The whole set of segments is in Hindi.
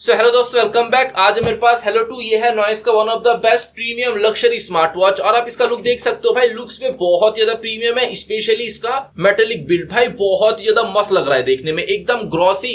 सो हेलो दोस्तों, वेलकम बैक। आज मेरे पास हेलो 2 ये है नॉइस का one of the best premium luxury smart watch. और आप इसका लुक देख सकते हो भाई, लुक्स में बहुत ज्यादा प्रीमियम है। स्पेशली इसका मेटेलिक बिल्ड भाई बहुत ज्यादा मस्त लग रहा है देखने में। एकदम ग्रॉसी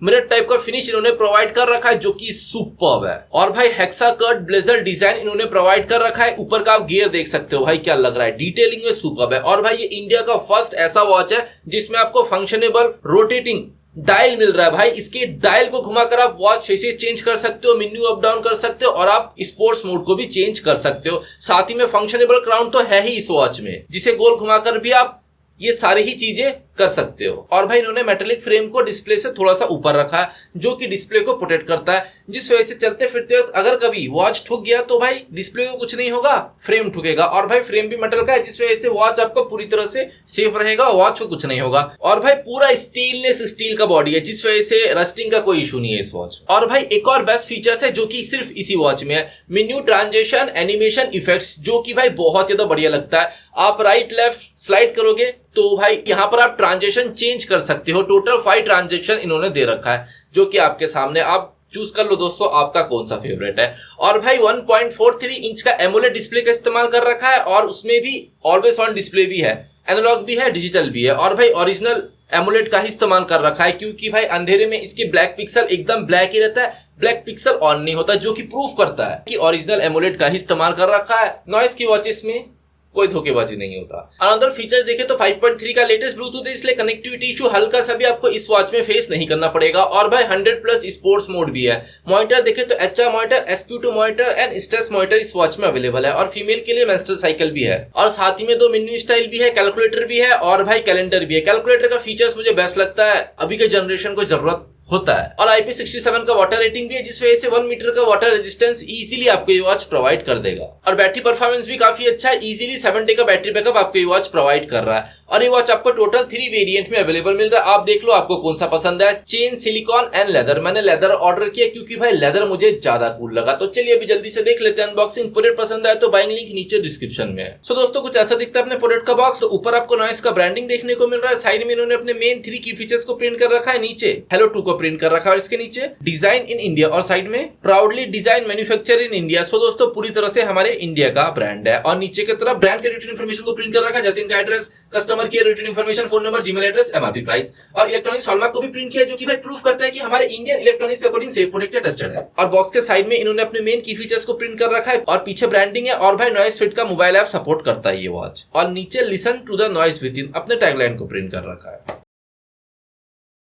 मिरर टाइप का फिनिश इन्होंने प्रोवाइड कर रखा है जो कि सुपर्ब है। और भाई हेक्सा कट ब्लेजर डिजाइन इन्होंने प्रोवाइड कर रखा है। ऊपर का आप गियर देख सकते हो भाई, क्या लग रहा है, डिटेलिंग में सुपर्ब है। और भाई ये इंडिया का फर्स्ट ऐसा वॉच है जिसमें आपको फंक्शनेबल रोटेटिंग डायल मिल रहा है। भाई इसके डायल को घुमाकर आप वॉच फेसेस चेंज कर सकते हो, मेन्यू अप डाउन कर सकते हो और आप स्पोर्ट्स मोड को भी चेंज कर सकते हो। साथ ही में फंक्शनेबल क्राउन तो है ही इस वॉच में, जिसे गोल घुमाकर भी आप ये सारी ही चीजें कर सकते हो। और भाई इन्होंने मेटेलिक फ्रेम को डिस्प्ले से थोड़ा सा ऊपर रखा है जो कि डिस्प्ले को प्रोटेक्ट करता है, जिस वजह से चलते फिरते वक्त अगर कभी वॉच ठुक गया तो भाई डिस्प्ले को कुछ नहीं होगा, फ्रेम ठुकेगा। और भाई फ्रेम भी मेटल का है जिस वजह से वॉच आपका पूरी तरह से सेफ रहेगा, वॉच को कुछ नहीं होगा। और भाई पूरा स्टेनलेस स्टील का बॉडी है जिस वजह से रस्टिंग का कोई इशू नहीं है इस वॉच। और भाई एक और बेस्ट फीचर्स है जो कि सिर्फ इसी वॉच में है, मेन्यू ट्रांजेक्शन एनिमेशन इफेक्ट्स, जो कि भाई बहुत ज्यादा बढ़िया लगता है। आप राइट लेफ्ट स्लाइड करोगे तो भाई यहाँ पर आप ट्रांजेक्शन चेंज कर सकते हो। टोटल 5 ट्रांजेक्शन इन्होंने दे रखा है जो कि आपके सामने, आप चूज कर लो दोस्तों आपका कौन सा फेवरेट है। और भाई 1.43 इंच का एमोलेड डिस्प्ले का इस्तेमाल कर रखा है और उसमें भी ऑलवेज ऑन डिस्प्ले भी है, एनालॉग भी है, डिजिटल भी है। और भाई ओरिजिनल एमोलेड का ही इस्तेमाल कर रखा है क्योंकि भाई अंधेरे में इसके ब्लैक पिक्सल एकदम ब्लैक ही रहता है, ब्लैक पिक्सल ऑन नहीं होता, जो कि प्रूफ करता है कि ओरिजिनल एमोलेड का ही इस्तेमाल कर रखा है। नॉइस की वॉचेस में कोई धोखेबाजी नहीं होता। अनदर फीचर्स देखें तो 5.3 का लेटेस्ट ब्लूटूथ है, इसलिए कनेक्टिविटी इशू हल्का सा भी आपको इस वॉच में फेस नहीं करना पड़ेगा। और भाई 100+ स्पोर्ट्स मोड भी है। मॉनिटर देखें तो HR monitor, SQ2 monitor and stress monitor इस वॉच में अवेलेबल है। और फीमेल के लिए मेंस्ट्रुअल साइकिल भी है और साथ ही में 2 मेन्यू स्टाइल भी है, कैलकुलेटर भी है और भाई कैलेंडर भी है। कैलकुलेटर का फीचर्स मुझे बेस्ट लगता है, अभी के जनरेशन को जरूरत होता है। और IP67 का वाटर रेटिंग भी है जिस वजह से 1 मीटर का वाटर रेजिस्टेंस इजीली आपको ये वॉच प्रोवाइड कर देगा। और बैटरी परफॉर्मेंस भी काफी अच्छा है, इजीली 7 डे का बैटरी बैकअप आपको ये वॉच प्रोवाइड कर रहा है। और ये वॉच आपको टोटल 3 वेरिएंट में अवेलेबल मिल रहा है। आप देख लो आपको कौन सा पसंद है, चेन, सिलिकॉन एंड लेदर। मैंने लेदर ऑर्डर किया क्योंकि भाई लेदर मुझे ज्यादा कूल लगा। तो चलिए अभी जल्दी से देख लेते हैं अनबॉक्सिंग। प्रोडक्ट पसंद आए तो बाइंग लिंक नीचे डिस्क्रिप्शन में है। सो दोस्तों कुछ ऐसा दिखता है अपने प्रोडक्ट का बॉक्स। तो ऊपर आपको नॉइस का ब्रांडिंग देखने को मिल रहा है, साइड में इन्होंने अपने मेन 3 की फीचर्स को प्रिंट कर रखा है, नीचे हेलो 2 को प्रिंट कर रखा है और इसके नीचे डिजाइन इन इंडिया और साइड में proudly design manufacture in India. So दोस्तों पूरी तरह से हमारे इंडिया का ब्रांड है। और नीचे की तरफ ब्रांड के रिलेटेड इन्फॉर्मेशन को प्रिंट कर रखा है, जैसे इनका address, customer care related information, phone number, Gmail address, MRP price. और इलेक्ट्रॉनिक्स हॉलमार्क को भी प्रिंट किया जो कि भाई प्रूफ करता है कि हमारे इंडियन इलेक्ट्रॉनिक्स के अकॉर्डिंग सेफ, प्रोटेक्टेड, टेस्टेड है। और बॉक्स के साइड में इन्होंने अपने मेन की फीचर्स को प्रिंट कर रखा है और पीछे ब्रांडिंग है। और भाई नॉइस फिट का मोबाइल ऐप सपोर्ट करता है ये वॉच। और नीचे listen to the Noise within अपने टैगलाइन को प्रिंट कर रखा है।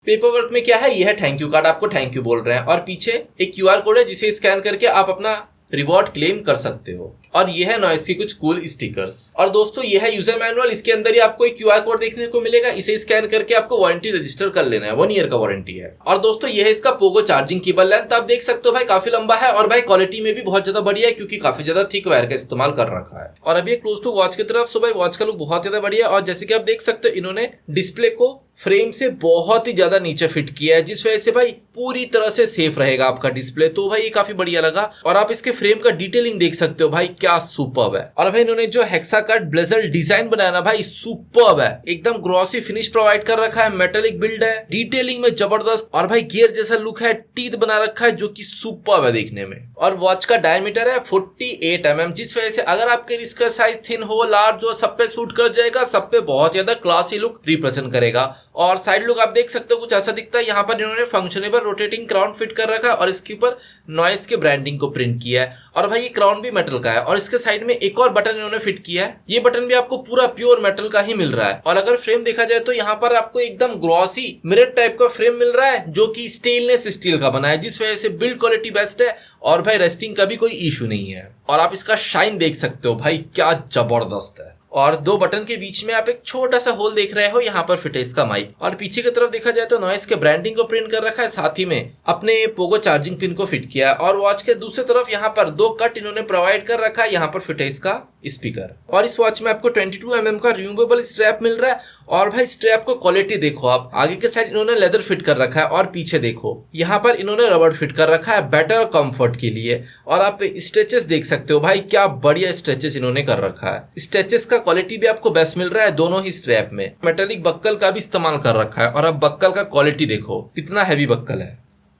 पेपर वर्क में क्या है, यह है थैंक यू कार्ड, आपको थैंक यू बोल रहे हैं। और पीछे एक QR कोड है जिसे स्कैन करके आप अपना रिवॉर्ड क्लेम कर सकते हो। और यह है नॉइस की कुछ कूल स्टिकर्स। और दोस्तों यह है यूजर मैनुअल, इसके अंदर ही आपको एक QR कोड देखने को मिलेगा, इसे स्कैन करके आपको वारंटी रजिस्टर कर लेना है, 1 ईयर का वारंटी है। और दोस्तों यह है इसका पोगो चार्जिंग केबल। लेंथ आप देख सकते हो भाई काफी लंबा है और भाई क्वालिटी में भी बहुत ज्यादा बढ़िया है क्योंकि काफी ज्यादा थिक वायर का इस्तेमाल कर रखा है। और अभी क्लोज टू वॉच की तरफ, सो भाई वॉच का लुक बहुत ज्यादा बढ़िया है। और जैसे कि आप देख सकते हो इन्होंने डिस्प्ले को फ्रेम से बहुत ही ज्यादा नीचे फिट किया है जिस वजह से भाई पूरी तरह से सेफ रहेगा आपका डिस्प्ले। तो भाई ये काफी बढ़िया लगा। और आप इसके फ्रेम का डिटेलिंग देख सकते हो भाई, क्या सुपर्ब है। और भाई इन्होंने जो हेक्सा कट ब्लेजर डिजाइन बनाया ना भाई, सुपर्ब है, एकदम ग्रॉसी फिनिश प्रोवाइड कर रखा है, मेटेलिक बिल्ड है, डिटेलिंग में जबरदस्त। और भाई गियर जैसा लुक है, टीथ बना रखा है जो कि सुपर्ब है देखने में। और वॉच का डायमीटर है 48 mm, जिस वजह से अगर आपके रिस्ट का साइज थिन हो, लार्ज हो, सब पे सूट कर जाएगा, सब पे बहुत ज्यादा क्लासी लुक रिप्रेजेंट करेगा। और साइड लुक आप देख सकते हो कुछ ऐसा दिखता है। यहाँ पर इन्होंने फंक्शनेबल रोटेटिंग क्राउन फिट कर रखा है और इसके ऊपर नॉइस के ब्रांडिंग को प्रिंट किया है। और भाई ये क्राउन भी मेटल का है और इसके साइड में एक और बटन इन्होंने फिट किया है, ये बटन भी आपको पूरा प्योर मेटल का ही मिल रहा है। और अगर फ्रेम देखा जाए तो यहाँ पर आपको एकदम ग्रॉसी मिरर टाइप का फ्रेम मिल रहा है जो कि स्टेनलेस स्टील का बना है, जिस वजह से बिल्ड क्वालिटी बेस्ट है और भाई रेस्टिंग का भी कोई इशू नहीं है। और आप इसका शाइन देख सकते हो भाई, क्या जबरदस्त है। और 2 बटन के बीच में आप एक छोटा सा होल देख रहे हो, यहाँ पर फिट है इसका माइक। और पीछे की तरफ देखा जाए तो नॉइस के ब्रांडिंग को प्रिंट कर रखा है, साथ ही में अपने पोगो चार्जिंग पिन को फिट किया है। और वॉच के दूसरी तरफ यहाँ पर 2 कट इन्होंने प्रोवाइड कर रखा है, यहाँ पर फिट है इसका स्पीकर। और इस वॉच में आपको 22 mm का रिमूवेबल स्ट्रैप मिल रहा है। और भाई स्ट्रैप को क्वालिटी देखो आप, आगे के साइड इन्होंने लेदर फिट कर रखा है और पीछे देखो यहाँ पर इन्होंने रबर फिट कर रखा है बेटर कंफर्ट के लिए। और आप स्ट्रेचेस देख सकते हो भाई, क्या बढ़िया स्ट्रेचेस इन्होंने कर रखा है। स्ट्रेचेस का क्वालिटी भी आपको बेस्ट मिल रहा है दोनों ही स्ट्रैप में। मेटेलिक बक्कल का भी इस्तेमाल कर रखा है और अब बक्कल का क्वालिटी देखो कितना हैवी बक्कल है।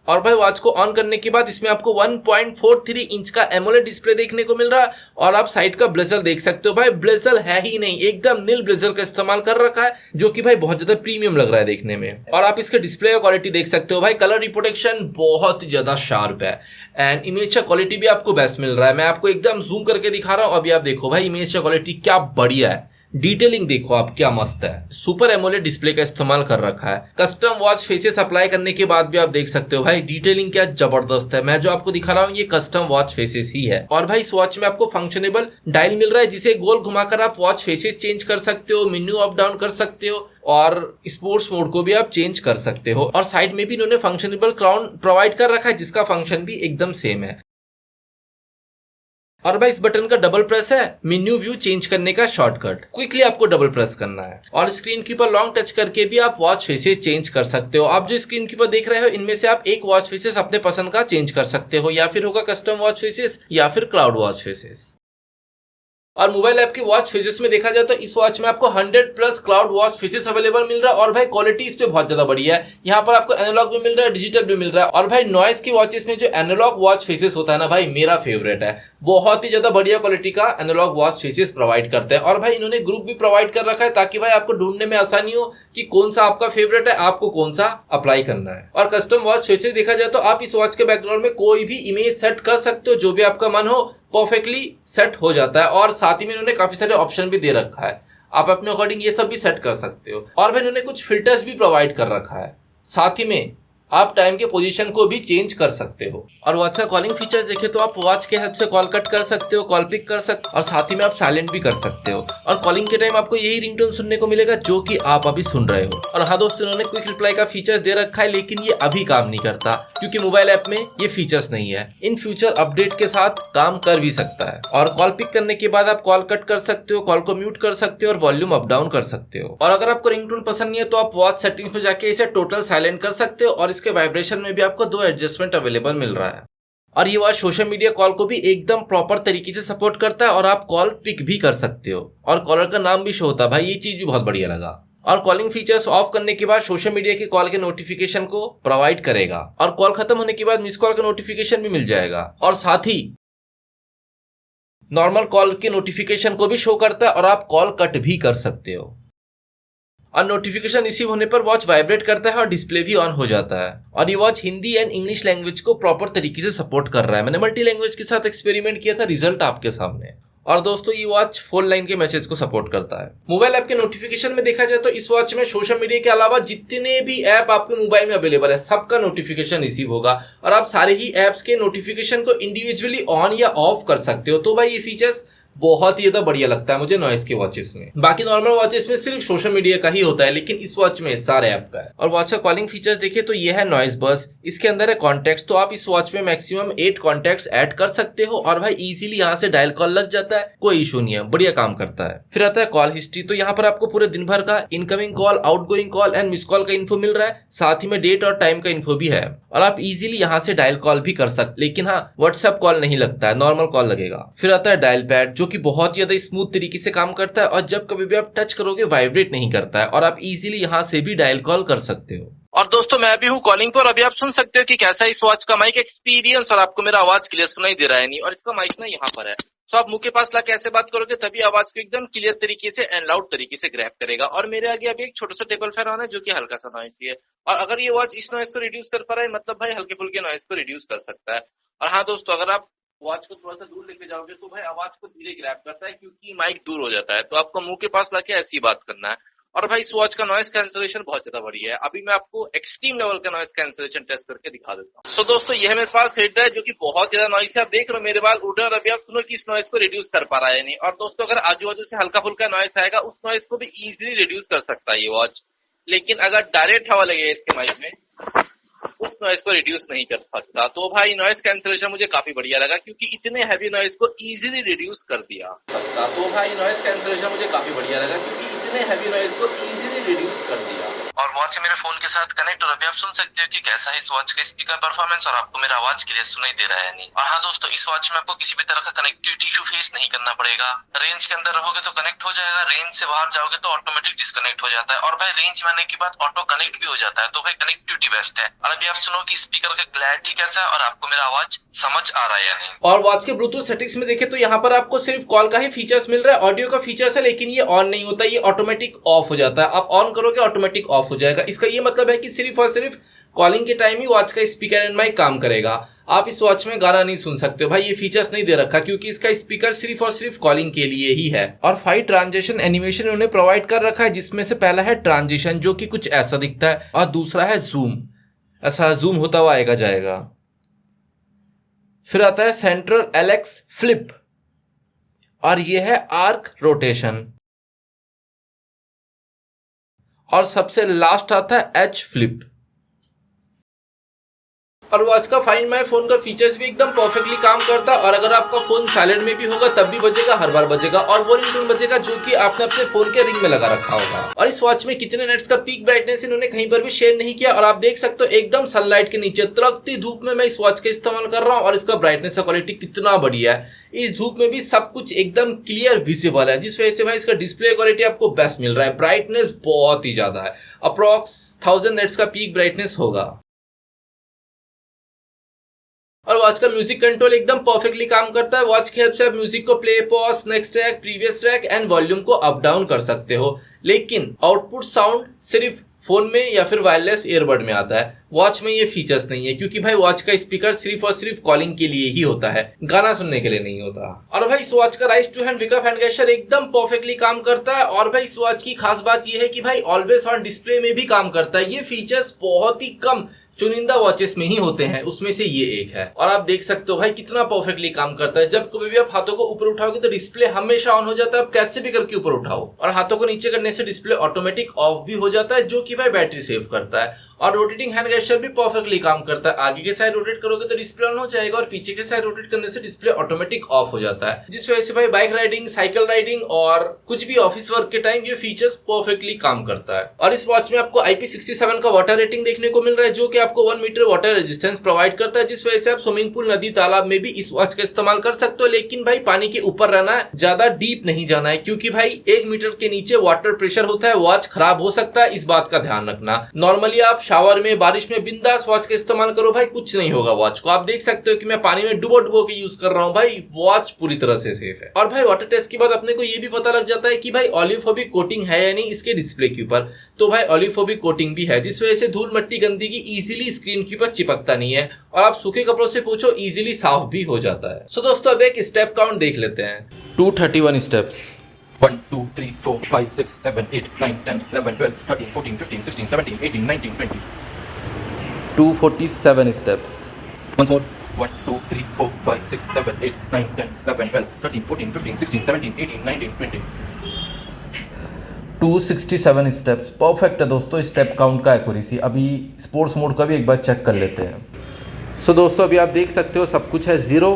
और भाई वॉच को ऑन करने के बाद इसमें आपको 1.43 इंच का एमोलेड डिस्प्ले देखने को मिल रहा है और आप साइड का ब्लेजर देख सकते हो। भाई ब्लेजर है ही नहीं, एकदम नील ब्लेजर का इस्तेमाल कर रखा है जो कि भाई बहुत ज्यादा प्रीमियम लग रहा है देखने में। और आप इसके डिस्प्ले का क्वालिटी देख सकते हो भाई, कलर रिप्रोडक्शन बहुत ही ज्यादा शार्प है एंड इमेज का क्वालिटी भी आपको बेस्ट मिल रहा है। मैं आपको एकदम जूम करके दिखा रहा हूँ, अभी आप देखो भाई इमेज का क्वालिटी क्या बढ़िया है, डिटेलिंग देखो आप क्या मस्त है। सुपर एमोलेड डिस्प्ले का इस्तेमाल कर रखा है। कस्टम वॉच फेसेस अप्लाई करने के बाद भी आप देख सकते हो भाई डिटेलिंग क्या जबरदस्त है। मैं जो आपको दिखा रहा हूँ ये कस्टम वॉच फेसेस ही है। और भाई इस वॉच में आपको फंक्शनेबल डायल मिल रहा है जिसे गोल घुमाकर आप वॉच फेसेस चेंज कर सकते हो, मेन्यू अप डाउन कर सकते हो और स्पोर्ट्स मोड को भी आप चेंज कर सकते हो। और साइड में भी इन्होंने फंक्शनेबल क्राउन प्रोवाइड कर रखा है जिसका फंक्शन भी एकदम सेम है। और भाई इस बटन का डबल प्रेस है मेन्यू व्यू चेंज करने का शॉर्टकट, क्विकली आपको डबल प्रेस करना है। और स्क्रीन के ऊपर लॉन्ग टच करके भी आप वॉच फेसेस चेंज कर सकते हो। आप जो स्क्रीन के ऊपर देख रहे हो इनमें से आप एक वॉच फेसेस अपने पसंद का चेंज कर सकते हो, या फिर होगा कस्टम वॉच फेसेस या फिर क्लाउड वॉच फेसेस। और मोबाइल ऐप की वॉच फीचर्स में देखा जाए तो इस वॉच में आपको 100+ क्लाउड वॉच फीचर्स अवेलेबल मिल रहा है। और भाई क्वालिटी इस पे बहुत ज्यादा बढ़िया है, यहाँ पर आपको एनालॉग भी मिल रहा है, डिजिटल भी मिल रहा है। और भाई नॉइस की वॉचेस में जो एनालॉग वॉच फीचर्स होता है ना भाई, मेरा फेवरेट है। बहुत ही ज्यादा बढ़िया क्वालिटी का एनालॉग वॉच फीचर्स प्रोवाइड करते हैं। और भाई इन्होंने ग्रुप भी प्रोवाइड कर रखा है ताकि भाई आपको ढूंढने में आसानी हो कि कौन सा आपका फेवरेट है, आपको कौन सा अप्लाई करना है। और कस्टम वॉच फीचर्स देखा जाए तो आप इस वॉच के बैकग्राउंड में कोई भी इमेज सेट कर सकते हो, जो भी आपका मन हो परफेक्टली सेट हो जाता है। और साथ ही में इन्होंने काफी सारे ऑप्शन भी दे रखा है, आप अपने अकॉर्डिंग ये सब भी सेट कर सकते हो। और भाई इन्होंने कुछ फिल्टर्स भी प्रोवाइड कर रखा है, साथ ही में आप टाइम के पोजीशन को भी चेंज कर सकते हो। और वॉच का कॉलिंग फीचर्स देखें तो आप वॉच के हेल्प से कॉल कट कर सकते हो, कॉल पिक कर सकते हो और साथ ही में आप साइलेंट भी कर सकते हो। और कॉलिंग के टाइम आपको यही रिंगटोन सुनने को मिलेगा जो कि आप अभी सुन रहे हो। और हाँ दोस्तों, इन्होंने क्विक रिप्लाई का फीचर दे रखा है लेकिन ये अभी काम नहीं करता क्योंकि मोबाइल ऐप में ये फीचर्स नहीं है। इन फ्यूचर अपडेट के साथ काम कर भी सकता है। और कॉल पिक करने के बाद आप कॉल कट कर सकते हो, कॉल को म्यूट कर सकते हो और वॉल्यूम अप डाउन कर सकते हो। और अगर आपको रिंगटोन पसंद नहीं है तो आप वॉच सेटिंग्स में जाके इसे टोटल साइलेंट कर सकते हो और इसके वाइब्रेशन में भी आपको 2 एडजस्टमेंट अवेलेबल मिल रहा है। और ये वॉच सोशल मीडिया कॉल को भी एकदम प्रॉपर तरीके से सपोर्ट करता है और आप कॉल पिक भी कर सकते हो और कॉलर का नाम भी शो होता है। भाई ये चीज भी बहुत बढ़िया लगा। और कॉलिंग फीचर्स ऑफ करने के बाद सोशल मीडिया के कॉल के नोटिफिकेशन को प्रोवाइड करेगा और कॉल खत्म होने के बाद मिस कॉल का नोटिफिकेशन भी मिल जाएगा और साथ ही नॉर्मल कॉल के नोटिफिकेशन को भी शो करता है और आप कॉल कट भी कर सकते हो। और नोटिफिकेशन रिसीव होने पर वॉच वाइब्रेट करता है और डिस्प्ले भी ऑन हो जाता है। और ये watch Hindi and English language को प्रॉपर तरीके से सपोर्ट कर रहा है। मैंने मल्टी लैंग्वेज के साथ एक्सपेरिमेंट किया था, रिजल्ट आपके सामने। और दोस्तों ये वॉच 4 लाइन के मैसेज को सपोर्ट करता है। मोबाइल ऐप के नोटिफिकेशन में देखा जाए तो इस वॉच में सोशल मीडिया के अलावा जितने भी ऐप आपके मोबाइल में अवेलेबल है सबका नोटिफिकेशन रिसीव होगा और आप सारे ही ऐप्स के नोटिफिकेशन को इंडिविजुअली ऑन या ऑफ कर सकते हो। तो भाई ये फीचर्स बहुत ही ज्यादा बढ़िया लगता है मुझे नॉइस के वॉचेस में। बाकी नॉर्मल वॉचेस में सिर्फ सोशल मीडिया का ही होता है लेकिन इस वॉच में सारे ऐप का है। और वॉच का कॉलिंग फीचर्स देखें तो ये है नॉइस बस, इसके अंदर है कॉन्टेक्ट। तो आप इस वॉच में मैक्सिमम 8 कॉन्टेक्ट्स ऐड कर सकते हो और भाई इजीली यहाँ से डायल कॉल लग जाता है, कोई इशू नहीं है, बढ़िया काम करता है। फिर आता है कॉल हिस्ट्री। तो यहाँ पर आपको पूरे दिन भर का incoming call, outgoing call and miss call का इन्फो मिल रहा है, साथ ही में डेट और टाइम का इन्फो भी है। और आप इजीली यहाँ से डायल कॉल भी कर सकते, लेकिन हाँ व्हाट्सएप कॉल नहीं लगता है, नॉर्मल कॉल लगेगा। फिर आता है डायल पैड जो कि बहुत ज्यादा स्मूथ तरीके से काम करता है और जब कभी भी आप टच करोगे वाइब्रेट नहीं करता है और आप इजीली यहाँ से भी डायल कॉल कर सकते हो। और दोस्तों मैं भी हूँ कॉलिंग पर, अभी आप सुन सकते हो कि कैसा इस वॉच का माइक एक्सपीरियंस और आपको मेरा आवाज क्लियर सुनाई दे रहा है नहीं। और इसका माइक ना यहाँ पर है, तो आप मुंह के पास लाके ऐसे बात करोगे तभी आवाज को एकदम क्लियर तरीके से एंड लाउड तरीके से ग्रैब करेगा। और मेरे आगे अभी एक छोटा सा टेबल फैन ऑन है जो कि हल्का सा नॉइस है। और अगर ये वॉच इस नॉइस को रिड्यूस कर पा रहा है मतलब भाई हल्के फुल्के नॉइस को रिड्यूस कर सकता है। और हाँ दोस्तों, अगर आप वॉच को थोड़ा सा दूर लेके जाओगे तो भाई आवाज को धीरे ग्रैब करता है क्योंकि माइक दूर हो जाता है, तो आपको मुंह के पास लाके ऐसी बात करना है। और भाई इस वॉच का नॉइस कैंसलेशन बहुत ज्यादा बढ़िया है। अभी मैं आपको एक्सट्रीम लेवल का नॉइस कैंसलेशन टेस्ट करके दिखा देता हूँ। तो दोस्तों यह मेरे पास हेड है जो कि बहुत ज्यादा नॉइस है, आप देख रहे हो मेरे बाल उड़ रहे हैं और अभी आप सुनो कि इस नॉइस को रिड्यूस कर पा रहा है नहीं। और दोस्तों अगर आजू बाजू से हल्का फुल्का नॉइस आएगा उस नॉइस को भी इजिली रिड्यूस कर सकता है ये वॉच, लेकिन अगर डायरेक्ट हवा लगे इसके माइक में उस नॉइस को रिड्यूस नहीं कर सकता। तो भाई नॉइस कैंसलेशन मुझे काफी बढ़िया लगा क्योंकि इतने हैवी नॉइस को इजीली रिड्यूस कर दिया। तो भाई नॉइस कैंसलेशन मुझे काफी बढ़िया लगा क्योंकि इतने हैवी नॉइस को इजीली रिड्यूस कर दिया। और वॉच मेरे फोन के साथ कनेक्ट और अभी आप सुन सकते हो कि कैसा है इस वॉच का स्पीकर परफॉर्मेंस और आपको मेरा आवाज क्लियर सुनाई दे रहा है नहीं। और हाँ दोस्तों, इस वॉच में आपको किसी भी तरह का कनेक्टिविटी इशू फेस नहीं करना पड़ेगा। रेंज के अंदर रहोगे तो कनेक्ट हो जाएगा, रेंज से बाहर जाओगे तो ऑटोमेटिक डिस्कनेक्ट हो जाता है। और भाई रेंज में आने के बाद ऑटो कनेक्ट भी हो जाता है, तो भाई कनेक्टिविटी बेस्ट है। और अभी आप सुनो कि स्पीकर का क्लैरिटी कैसा है और आपको मेरा आवाज समझ आ रहा है या नहीं। और वॉच के ब्लूटूथ सेटिंग्स में देखें तो यहाँ पर आपको सिर्फ कॉल का ही फीचर्स मिल रहा है, ऑडियो का फीचर्स है, लेकिन ये ऑन नहीं होता, ये ऑटोमेटिक ऑफ हो जाता है। आप ऑन करोगे ऑटोमेटिक ऑफ हो जाएगा। इसका ये मतलब है कि सिर्फ और सिर्फ कॉलिंग के टाइम ही वॉच का स्पीकर एंड माइक काम करेगा। आप इस वॉच में गाना नहीं सुन सकते हो भाई, ये फीचर्स नहीं दे रखा, क्योंकि इसका स्पीकर सिर्फ और सिर्फ कॉलिंग के लिए ही है। और 5 ट्रांजिशन एनिमेशन उन्होंने प्रोवाइड कर रखा है, जिसमें से पहला है ट्रांजिशन, जो कि कुछ ऐसा दिखता है, और दूसरा है जूम, ऐसा जूम होता हुआ आएगा जाएगा। फिर आता है सेंट्रल एलेक्स फ्लिप, और ये है आर्क रोटेशन। और सबसे लास्ट आता है एच फ्लिप। और वॉच का फाइंड माय फोन का फीचर्स भी एकदम परफेक्टली काम करता है। और अगर आपका फोन साइलेंट में भी होगा तब भी बजेगा, हर बार बजेगा, और वो रिंगटोन बजेगा जो कि आपने अपने फोन के रिंग में लगा रखा होगा। और इस वॉच में कितने नेट्स का पीक ब्राइटनेस इन्होंने कहीं पर भी शेयर नहीं किया। और आप देख सकते हो एकदम सनलाइट के नीचे तड़कती धूप में मैं इस वॉच का इस्तेमाल कर रहा हूँ, और इसका ब्राइटनेस का क्वालिटी कितना बढ़िया है। इस धूप में भी सब कुछ एकदम क्लियर विजिबल है, जिस वजह से भाई इसका डिस्प्ले क्वालिटी आपको बेस्ट मिल रहा है। ब्राइटनेस बहुत ही ज्यादा है, अप्रॉक्स 1000 नेट्स का पीक ब्राइटनेस होगा। और वॉच का म्यूजिक कंट्रोल एकदम परफेक्टली काम करता है। वॉच की हेल्प से आप म्यूजिक को play, pause, next track, previous track and volume को अप डाउन कर सकते हो, लेकिन आउटपुट साउंड सिर्फ फोन में या फिर वायरलेस ईयरबड में आता है। वॉच में ये फीचर्स नहीं है, क्योंकि भाई वॉच का स्पीकर सिर्फ और सिर्फ कॉलिंग के लिए ही होता है, गाना सुनने के लिए नहीं होता। और भाई इस वॉच का raise to hand wake up hand gesture एकदम परफेक्टली काम करता है। और भाई इस वॉच की खास बात ये है कि भाई ऑलवेज ऑन डिस्प्ले में भी काम करता है। ये फीचर्स बहुत ही कम चुनिंदा वॉचेस में ही होते हैं, उसमें से ये एक है। और आप देख सकते हो भाई कितना परफेक्टली काम करता है। जब कभी भी आप हाथों को ऊपर उठाओगे तो डिस्प्ले हमेशा ऑन हो जाता है, आप कैसे भी करके ऊपर उठाओ। और हाथों को नीचे करने से डिस्प्ले ऑटोमेटिक ऑफ भी हो जाता है, जो कि भाई बैटरी सेव करता है। और रोटेटिंग हैंड गेस्चर भी परफेक्टली काम करता है। आगे के साइड रोटेट करोगे तो डिस्प्ले ऑन हो जाएगा, और पीछे के साइड रोटेट करने से डिस्प्ले ऑटोमेटिक ऑफ हो जाता है, जिस वजह से भाई बाइक राइडिंग, साइकिल राइडिंग और कुछ भी ऑफिस वर्क के टाइम ये फीचर्स परफेक्टली काम करता है। और इस वॉच में आपको IP67 का वाटर रेटिंग देखने को मिल रहा है, जो कि आपको 1 मीटर वाटर रेजिस्टेंस प्रोवाइड करता है, जिस वजह से आप स्विमिंग पूल, नदी, तालाब में भी इस वॉच का इस्तेमाल कर सकते हो। लेकिन भाई पानी के ऊपर रहना है, ज्यादा डीप नहीं जाना है, क्योंकि भाई 1 मीटर के नीचे वाटर प्रेशर होता है, वॉच खराब हो सकता है, इस बात का ध्यान रखना। नॉर्मली आप शावर में, बारिश में बिंदास वॉच का इस्तेमाल करो भाई, कुछ नहीं होगा वॉच को। आप देख सकते हो कि मैं पानी में डुबो के यूज कर रहा हूँ भाई, वॉच पूरी तरह से सेफ है। और भाई वाटर टेस्ट के बाद अपने को ये भी पता लग जाता है कि भाई ऑलिफोबिक कोटिंग है या नहीं इसके डिस्प्ले के ऊपर। तो भाई ऑलिफोबिक कोटिंग भी है, जिस वजह से धूल, मट्टी, गंदगी इजीली स्क्रीन के ऊपर चिपकता नहीं है, और आप सूखे कपड़ों से पोंछो इजीली साफ भी हो जाता है। सो दोस्तों अब एक स्टेप काउंट देख लेते हैं। 231 steps. 1 2 3 4 5 6 7 8 9 10 11 12 13 14 15 16 17 18 19 20 247 steps. Once more. 1 2 3 4 5 6 7 8 9 10 11 12 13 14 15 16 17 18 19 20 267 steps. Perfect है दोस्तों स्टेप काउंट का एक्यूरेसी। अभी स्पोर्ट्स मोड का भी एक बार चेक कर लेते हैं। सो दोस्तों अभी आप देख सकते हो सब कुछ है 0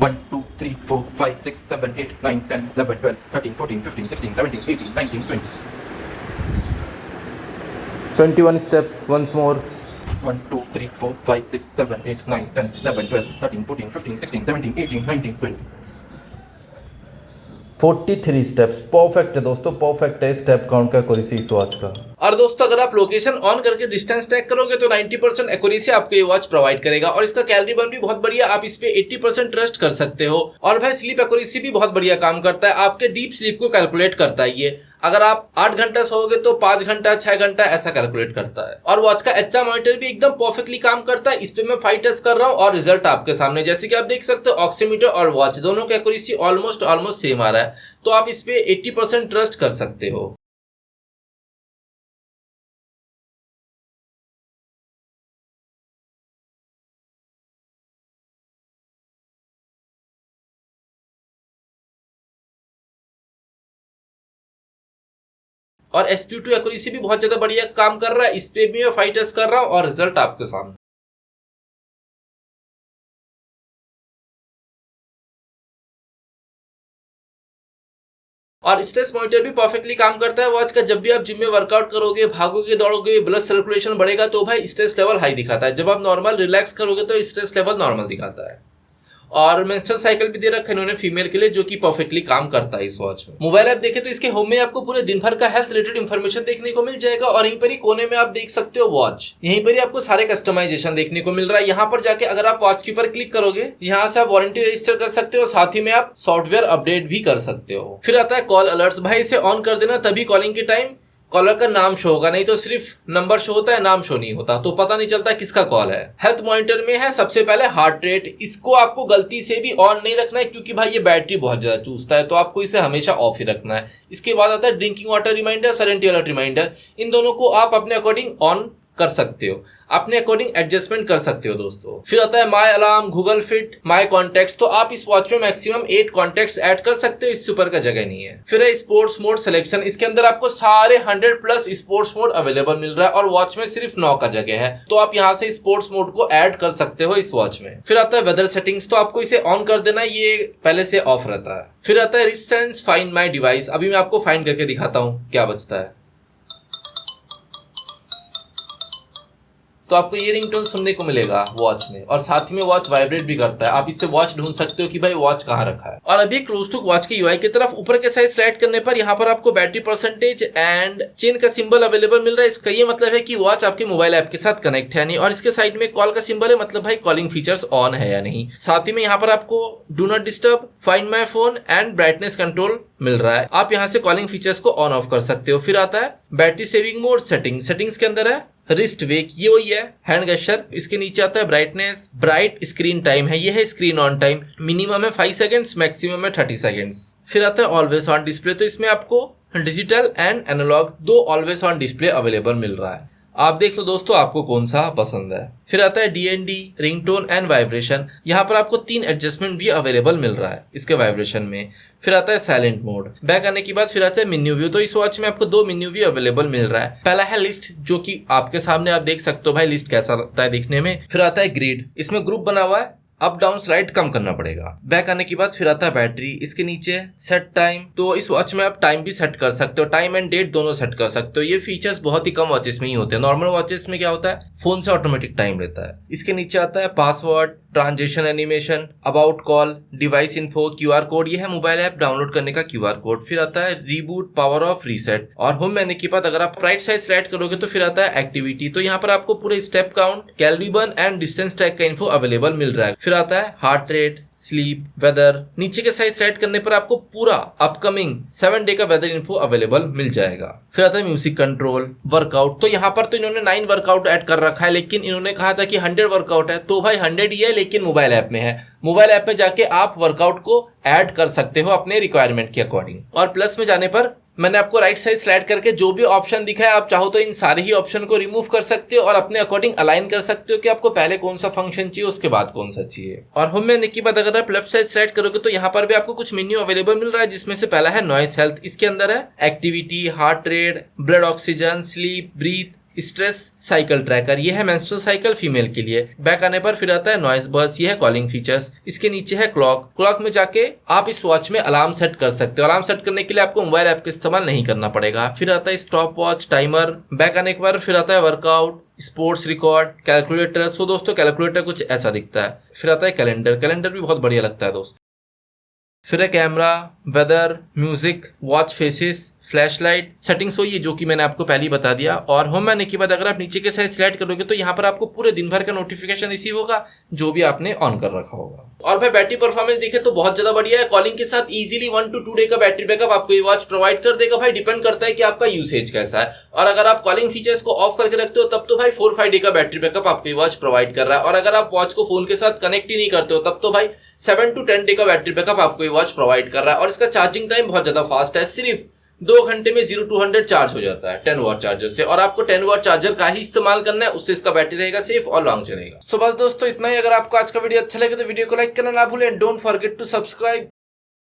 1 2 3 4 5 6 7 8 9 10 11 12 13 14 15 16 17 18 19 20 21 steps once more 1 2 3 4 5 6 7 8 9 10 11 12 13 14 15 16 17 18 19 20 43 steps. Perfect है दोस्तों, परफेक्ट है स्टेप काउंट का एक्यूरेसी इस वॉच का। और दोस्तों अगर आप लोकेशन ऑन करके डिस्टेंस ट्रैक करोगे तो 90% एक्यूरेसी आपको ये वॉच प्रोवाइड करेगा। और इसका कैलोरी बर्न भी बहुत बढ़िया, आप इस पे 80% ट्रस्ट कर सकते हो। और भाई स्लीप एक्यूरेसी भी बहुत बढ़िया काम करता है, आपके डीप स्लीप को कैलकुलेट करता है ये। अगर आप 8 घंटा सोओगे तो 5 घंटा, 6 घंटा ऐसा कैलकुलेट करता है। और वॉच का एचआर मॉनिटर भी एकदम परफेक्टली काम करता है। इस पे मैं 5 टेस्ट कर रहा हूँ और रिजल्ट आपके सामने, जैसे कि आप देख सकते हो ऑक्सीमीटर और वॉच दोनों का एक्यूरेसी ऑलमोस्ट सेम आ रहा है, तो आप इस पे 80% ट्रस्ट कर सकते हो। और SP2 एक्यूरेसी भी बहुत ज्यादा बढ़िया काम कर रहा है, इस पे भी मैं 5 टेस्ट कर रहा हूँ और रिजल्ट आपके सामने। और स्ट्रेस मॉनिटर भी परफेक्टली काम करता है वॉच का। जब भी आप जिम में वर्कआउट करोगे, भागोगे, दौड़ोगे, ब्लड सर्कुलेशन बढ़ेगा तो भाई स्ट्रेस लेवल हाई दिखाता है। जब आप नॉर्मल रिलैक्स करोगे तो स्ट्रेस लेवल नॉर्मल दिखाता है। और मेंस्ट्रुअल साइकिल भी दे रखा है इन्होंने फीमेल के लिए, जो कि परफेक्टली काम करता है इस वॉच में। मोबाइल ऐप देखे तो इसके होम में आपको पूरे दिन भर का हेल्थ रिलेटेड इन्फॉर्मेशन देखने को मिल जाएगा। और यहीं पर ही कोने में आप देख सकते हो वॉच, यहीं पर ही आपको सारे कस्टमाइजेशन देखने को मिल रहा है। यहाँ पर जाके अगर आप वॉच के ऊपर क्लिक करोगे, यहाँ से आप वारंटी रजिस्टर कर सकते हो, साथ ही में आप सॉफ्टवेयर अपडेट भी कर सकते हो। फिर आता है कॉल अलर्ट्स। भाई इसे ऑन कर देना, तभी कॉलिंग के टाइम कॉलर का नाम शो होगा, नहीं तो सिर्फ नंबर शो होता है, नाम शो नहीं होता, तो पता नहीं चलता किसका कॉल है। हेल्थ मॉनिटर में है सबसे पहले हार्ट रेट। इसको आपको गलती से भी ऑन नहीं रखना है क्योंकि भाई ये बैटरी बहुत ज्यादा चूसता है, तो आपको इसे हमेशा ऑफ ही रखना है। इसके बाद आता है drinking water reminder, sedentary alert reminder. इन दोनों को आप अपने अकॉर्डिंग ऑन कर सकते हो, अपने अकॉर्डिंग एडजस्टमेंट कर सकते हो दोस्तों। फिर आता है my alarm, Google fit, my contacts. तो आप इस वॉच में मैक्सिमम 8 कॉन्टेक्ट्स ऐड कर सकते हो, इससे ऊपर का जगह नहीं है। फिर है स्पोर्ट्स मोड सिलेक्शन। इसके अंदर आपको सारे 100+ स्पोर्ट्स मोड अवेलेबल मिल रहा है और वॉच में सिर्फ 9 का जगह है, तो आप यहाँ से स्पोर्ट्स मोड को ऐड कर सकते हो इस वॉच में। फिर आता है वेदर सेटिंग्स। तो आपको इसे ऑन कर देना, ये पहले से ऑफ रहता है। फिर आता है wrist sense find my device. अभी मैं आपको फाइंड करके दिखाता हूँ क्या बचता है। तो आपको ये रिंगटोन सुनने को मिलेगा वॉच में, और साथ ही में वॉच वाइब्रेट भी करता है। आप इससे वॉच ढूंढ सकते हो कि भाई वॉच कहाँ रखा है। और अभी क्लोज टू वॉच के यूआई की तरफ ऊपर के साइड स्लाइड करने पर यहाँ पर आपको बैटरी परसेंटेज एंड चेन का सिंबल अवेलेबल मिल रहा है। इसका ये मतलब है कि वॉच आपके मोबाइल ऐप के साथ कनेक्ट है नहीं। और इसके साइड में कॉल का सिंबल है, मतलब भाई कॉलिंग फीचर्स ऑन है या नहीं। साथ ही में यहाँ पर आपको do not disturb, find my phone and brightness control मिल रहा है। आप यहाँ से कॉलिंग फीचर्स को ऑन ऑफ कर सकते हो। फिर आता है battery saving mode setting. Settings के अंदर है रिस्ट वेक, ये वही है हैंड गेस्चर। इसके नीचे आता है ब्राइटनेस, ब्राइट स्क्रीन टाइम है, ये है स्क्रीन ऑन टाइम। मिनिमम है 5 सेकंड्स, मैक्सिमम है 30 सेकंड्स। फिर आता है ऑलवेज ऑन डिस्प्ले। तो इसमें आपको digital and analog 2 always on display available मिल रहा है। आप देख लो दोस्तों आपको कौन सा पसंद है। फिर आता है DND, रिंगटोन एंड वाइब्रेशन। यहाँ पर आपको 3 एडजस्टमेंट भी अवेलेबल मिल रहा है इसके वाइब्रेशन में। फिर आता है साइलेंट मोड। बैक आने के बाद फिर आता है मेन्यू व्यू। तो इस वॉच में आपको 2 मेन्यू व्यू अवेलेबल मिल रहा है। पहला है लिस्ट, जो कि आपके सामने आप देख सकते हो भाई लिस्ट कैसा लगता है दिखने में। फिर आता है ग्रिड, इसमें ग्रुप बना हुआ है, अप डाउन स्लाइड कम करना पड़ेगा। बैक आने के बाद फिर आता है बैटरी, इसके नीचे सेट टाइम। तो इस वॉच में आप टाइम भी सेट कर सकते हो, टाइम एंड डेट दोनों सेट कर सकते हो। ये फीचर्स बहुत ही कम वॉचेस में ही होते हैं। नॉर्मल वॉचेस में क्या होता है, फोन से ऑटोमेटिक टाइम रहता है। इसके नीचे आता है password, transaction animation, about call, device info, QR code. ये है मोबाइल ऐप डाउनलोड करने का QR कोड। फिर आता है रीबूट, पावर ऑफ, रीसेट। और होम मेन्यू के बाद अगर आप राइट साइड सेलेक्ट करोगे तो फिर आता है एक्टिविटी। तो यहाँ पर आपको पूरे step count, calorie burn and distance track का इन्फो अवेलेबल मिल रहा है। फिर आता है हार्ट रेट, स्लीप, वेदर। नीचे के साइड सेलेक्ट करने पर आपको पूरा अपकमिंग 7 डे का वेदर इन्फो अवेलेबल मिल जाएगा। फिर आता है म्यूजिक कंट्रोल, वर्कआउट। तो यहाँ पर तो इन्होंने 9 वर्कआउट ऐड कर रखा है, लेकिन इन्होंने कहा था कि 100 वर्कआउट है। तो भाई 100 ही है, लेकिन मोबाइल ऐप में है। मोबाइल ऐप में जाके आप वर्कआउट को ऐड कर सकते हो अपने रिक्वायरमेंट के अकॉर्डिंग। और प्लस में जाने पर मैंने आपको राइट साइड स्लाइड करके जो भी ऑप्शन दिखा है, आप चाहो तो इन सारे ही ऑप्शन को रिमूव कर सकते हो और अपने अकॉर्डिंग अलाइन कर सकते हो कि आपको पहले कौन सा फंक्शन चाहिए, उसके बाद कौन सा चाहिए। और होम मेन्यू के बाद अगर आप लेफ्ट साइड स्लाइड करोगे तो यहाँ पर भी आपको कुछ मेन्यू अवेलेबल मिल रहा है, जिसमें से पहला है नॉइस हेल्थ। इसके अंदर है activity, heart rate, blood oxygen, sleep, breath, stress, cycle tracker. ये है मेंस्ट्रुअल साइकिल फीमेल के लिए। बैक आने पर फिर आता है नॉइस बस, ये है कॉलिंग फीचर्स। इसके नीचे है क्लॉक। क्लॉक में जाके आप इस वॉच में अलार्म सेट कर सकते हो। अलार्म सेट करने के लिए आपको मोबाइल ऐप का इस्तेमाल नहीं करना पड़ेगा। फिर आता है स्टॉप वॉच, टाइमर। बैक आने के बाद फिर आता है वर्कआउट, स्पोर्ट्स रिकॉर्ड, कैलकुलेटर। सो दोस्तों कैलकुलेटर कुछ ऐसा दिखता है। फिर आता है कैलेंडर। कैलेंडर भी बहुत बढ़िया लगता है दोस्तों। फिर है camera, weather, music, watch faces, flashlight. Settings वही है जो कि मैंने आपको पहले ही बता दिया। और होम मेन्यू के बाद अगर आप नीचे के साइड सिलेक्ट करोगे तो यहाँ पर आपको पूरे दिन भर का नोटिफिकेशन रिसीव होगा जो भी आपने ऑन कर रखा होगा। और भाई बैटरी परफॉर्मेंस देखे तो बहुत ज्यादा बढ़िया है। कॉलिंग के साथ इजीली 1 to 2 डे का बैटरी बैकअप आपको ये वॉच प्रोवाइड कर देगा। भाई डिपेंड करता है कि आपका यूसेज कैसा है। और अगर आप कॉलिंग फीचर्स को ऑफ करके रखते हो तब तो भाई 4-5 डे का बैटरी बैकअप आपको ये वॉच प्रोवाइड कर रहा है। और अगर आप वॉच को फोन के साथ कनेक्ट ही नहीं करते हो तब तो भाई 7 to 10 डे का बैटरी बैकअप आपको ये वॉच प्रोवाइड कर रहा है। और इसका चार्जिंग टाइम बहुत ज्यादा फास्ट है, सिर्फ 2 घंटे में 0 to 100 चार्ज हो जाता है 10 वॉट चार्जर से। और आपको 10 वॉट चार्जर का ही इस्तेमाल करना है, उससे इसका बैटरी रहेगा सेफ और लॉन्ग चलेगा। सो बस दोस्तों इतना ही। अगर आपको आज का वीडियो अच्छा लगे तो वीडियो को लाइक करना ना भूलें। Don't forget to subscribe.